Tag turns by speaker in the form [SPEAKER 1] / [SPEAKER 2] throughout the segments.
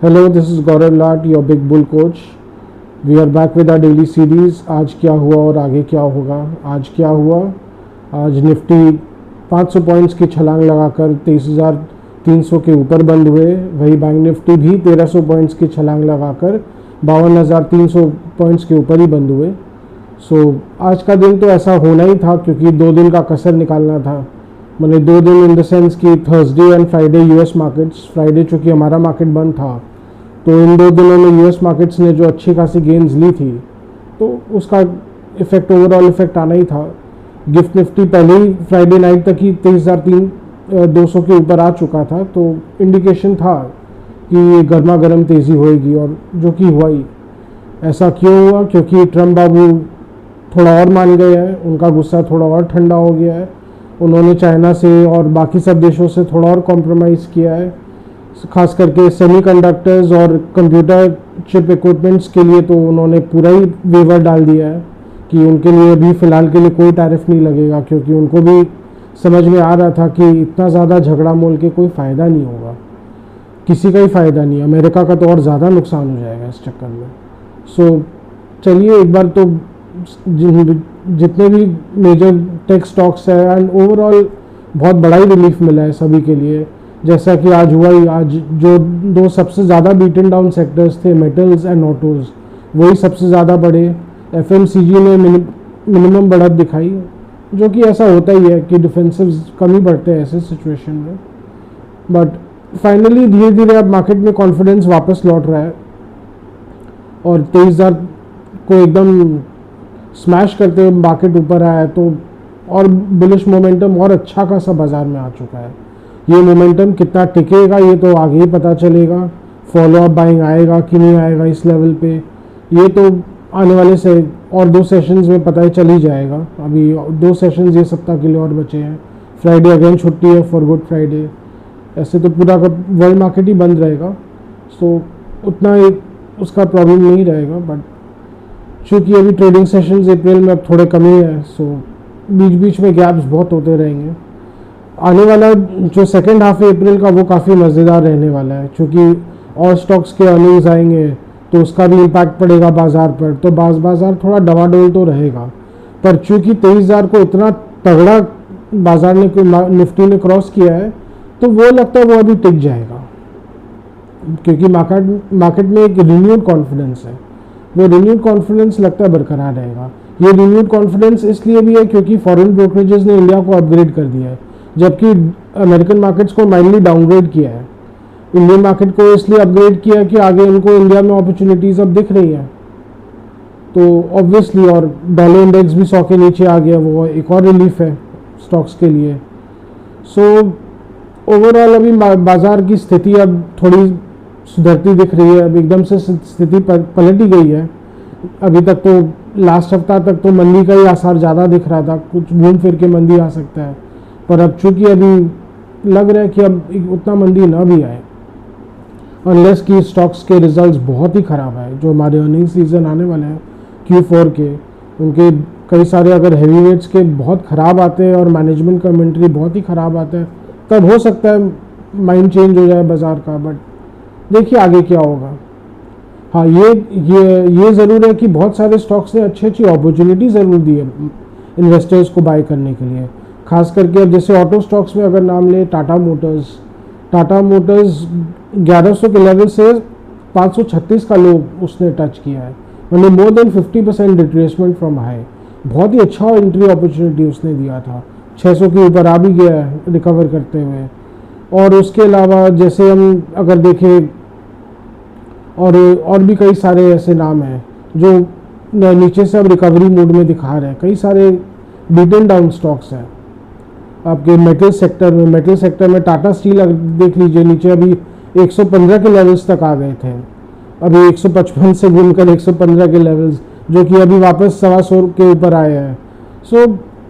[SPEAKER 1] Hello, this is Gaurav Lat, your Big Bull coach. We are back with our daily series. आज क्या हुआ और आगे क्या होगा। आज क्या हुआ, आज निफ्टी 500 पॉइंट्स की छलांग लगाकर 23,300 के ऊपर बंद हुए। वही बैंक निफ्टी भी 1300 पॉइंट्स की छलांग लगाकर 52,300 पॉइंट्स के ऊपर ही बंद हुए। आज का दिन तो ऐसा होना ही था क्योंकि 2 दिन का कसर निकालना था। मैंने 2 दिन इन द सेंस कि Thursday and Friday US markets, Friday चूँकि हमारा मार्केट बंद था तो इन 2 दिनों में यूएस मार्केट्स ने जो अच्छी खासी गेंस ली थी तो उसका इफेक्ट, ओवरऑल इफेक्ट आना ही था। गिफ्ट निफ्टी पहले ही फ्राइडे नाइट तक ही 23,200 के ऊपर आ चुका था, तो इंडिकेशन था कि ये गर्मा गर्म तेज़ी होएगी और जो कि हुआ ही। ऐसा क्यों हुआ? क्योंकि ट्रम्प बाबू थोड़ा और मान गए हैं, उनका गुस्सा थोड़ा और ठंडा हो गया है। उन्होंने चाइना से और बाकी सब देशों से थोड़ा और कॉम्प्रोमाइज़ किया है, खास करके सेमीकंडक्टर्स और कंप्यूटर चिप इक्विपमेंट्स के लिए तो उन्होंने पूरा ही वेवर डाल दिया है कि उनके लिए अभी फ़िलहाल के लिए कोई टैरिफ नहीं लगेगा, क्योंकि उनको भी समझ में आ रहा था कि इतना ज़्यादा झगड़ा मोल के कोई फ़ायदा नहीं होगा, किसी का ही फ़ायदा नहीं, अमेरिका का तो और ज़्यादा नुकसान हो जाएगा इस चक्कर में। चलिए एक बार तो जितने भी मेजर टेक स्टॉक्स है एंड ओवरऑल बहुत बड़ा ही रिलीफ मिला है सभी के लिए। जैसा कि आज हुआ ही, आज जो 2 सबसे ज़्यादा बीटन डाउन सेक्टर्स थे, मेटल्स एंड ऑटोज़, वही सबसे ज़्यादा बढ़े। एफएमसीजी ने मिनिमम बढ़त दिखाई, जो कि ऐसा होता ही है कि डिफेंसिव कम ही बढ़ते हैं ऐसे सिचुएशन में। बट फाइनली धीरे धीरे अब मार्केट में कॉन्फिडेंस वापस लौट रहा है और 23,000 को एकदम स्मैश करते हुए मार्केट ऊपर आया है, तो और बुलिश मोमेंटम और अच्छा खासा बाजार में आ चुका है। ये मोमेंटम कितना टिकेगा ये तो आगे ही पता चलेगा। फॉलो अप बाइंग आएगा कि नहीं आएगा इस लेवल पे, ये तो आने वाले से और 2 सेशंस में पता ही चल ही जाएगा। अभी 2 सेशंस ये सप्ताह के लिए और बचे हैं। फ्राइडे अगेन छुट्टी है फॉर गुड फ्राइडे। ऐसे तो पूरा वर्ल्ड मार्केट ही बंद रहेगा, उतना उसका प्रॉब्लम नहीं रहेगा। बट चूँकि अभी ट्रेडिंग सेशंस अप्रैल में अब थोड़े कम ही है, बीच बीच में गैप्स बहुत होते रहेंगे। आने वाला जो सेकेंड हाफ है अप्रैल का वो काफ़ी मज़ेदार रहने वाला है, क्योंकि और स्टॉक्स के अर्निंग्स आएंगे तो उसका भी इम्पैक्ट पड़ेगा बाज़ार पर। तो बाज़ार थोड़ा डवाडोल तो रहेगा, पर चूँकि 23,000 को इतना तगड़ा बाज़ार ने निफ्टी ने क्रॉस किया है तो वो लगता है वो अभी टिक जाएगा, क्योंकि मार्केट में एक रिन्यूड कॉन्फिडेंस है। वो रिन्यूड कॉन्फिडेंस लगता है बरकरार रहेगा। ये रिन्यूड कॉन्फिडेंस इसलिए भी है क्योंकि फॉरेन ब्रोकरेजेस ने इंडिया को अपग्रेड कर दिया है, जबकि अमेरिकन मार्केट्स को माइल्डली डाउनग्रेड किया है। इंडियन मार्केट को इसलिए अपग्रेड किया कि आगे इनको इंडिया में अपॉर्चुनिटीज़ अब दिख रही हैं, तो ऑब्वियसली। और डॉलर इंडेक्स भी 100 के नीचे आ गया, वो एक और रिलीफ है स्टॉक्स के लिए। ओवरऑल अभी बाज़ार की स्थिति अब थोड़ी सुधरती दिख रही है। अब एकदम से स्थिति पलट ही गई है। अभी तक तो लास्ट हफ्ता तक तो मंदी का ही आसार ज़्यादा दिख रहा था, कुछ घूम फिर के मंदी आ सकता है, पर अब चूँकि अभी लग रहा है कि अब उतना मंदी ना भी आए, अनलेस कि स्टॉक्स के रिजल्ट्स बहुत ही ख़राब आए। जो हमारे अर्निंग सीजन आने वाले हैं Q4 के, उनके कई सारे अगर हैवी वेट्स के बहुत ख़राब आते हैं और मैनेजमेंट कमेंट्री बहुत ही ख़राब आता है, तब हो सकता है माइंड चेंज हो जाए बाज़ार का। बट देखिए आगे क्या होगा। हाँ, ये ज़रूर है कि बहुत सारे स्टॉक्स ने अच्छी अपॉर्चुनिटी ज़रूर दी है इन्वेस्टर्स को बाय करने के लिए। खास करके अब जैसे ऑटो स्टॉक्स में अगर नाम ले, टाटा मोटर्स 1100 के लेवल से 536 का लो उसने टच किया है, मतलब more than 50% retracement from high. बहुत ही अच्छा एंट्री अपॉर्चुनिटी उसने दिया था, 600 के ऊपर आ भी गया है रिकवर करते हुए। और उसके अलावा जैसे हम अगर देखें और भी कई सारे ऐसे नाम हैं जो नीचे से अब रिकवरी मूड में दिखा रहे हैं। कई सारे बीटन डाउन स्टॉक्स हैं आपके मेटल सेक्टर में टाटा स्टील देख लीजिए, नीचे अभी 115 के लेवल्स तक आ गए थे, अभी 155 से घूमकर 115 के लेवल्स, जो कि अभी वापस 125 के ऊपर आए हैं।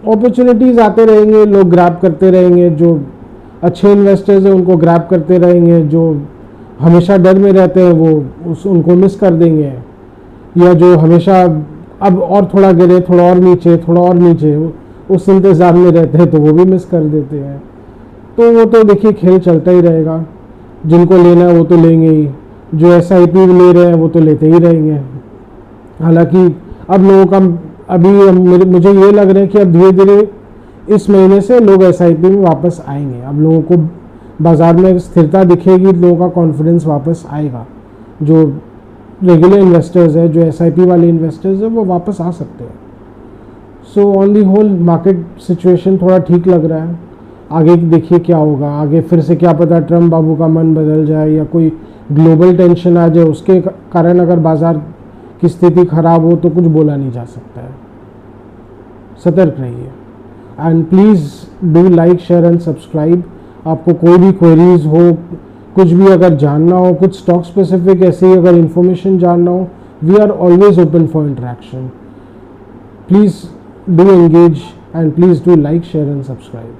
[SPEAKER 1] अपॉर्चुनिटीज़ आते रहेंगे, लोग ग्रैब करते रहेंगे, जो अच्छे इन्वेस्टर्स हैं उनको ग्रैब करते रहेंगे, जो हमेशा डर में रहते हैं वो उनको मिस कर देंगे, या जो हमेशा अब और थोड़ा गिरे, थोड़ा और नीचे उस इंतज़ार में रहते हैं तो वो भी मिस कर देते हैं। तो वो तो देखिए खेल चलता ही रहेगा, जिनको लेना है वो तो लेंगे ही। जो SIP ले रहे हैं वो तो लेते ही रहेंगे। हालांकि अब लोगों का मुझे ये लग रहा है कि अब धीरे धीरे इस महीने से लोग SIP में वापस आएंगे। अब लोगों को बाज़ार में स्थिरता दिखेगी, लोगों का कॉन्फिडेंस वापस आएगा। जो रेगुलर इन्वेस्टर्स है, जो SIP वाले इन्वेस्टर्स है, वो वापस आ सकते हैं। So on the whole market situation थोड़ा ठीक लग रहा है। आगे देखिए क्या होगा, आगे फिर से क्या पता ट्रम्प बाबू का मन बदल जाए या कोई ग्लोबल टेंशन आ जाए, उसके कारण अगर बाज़ार की स्थिति खराब हो तो कुछ बोला नहीं जा सकता है। सतर्क रहिए and please do like, share and subscribe. आपको कोई भी क्वेरीज हो, कुछ भी अगर जानना हो, कुछ स्टॉक स्पेसिफिक ऐसे ही अगर इंफॉर्मेशन जानना हो, we are always open for interaction. Please do engage and please do like, share and subscribe.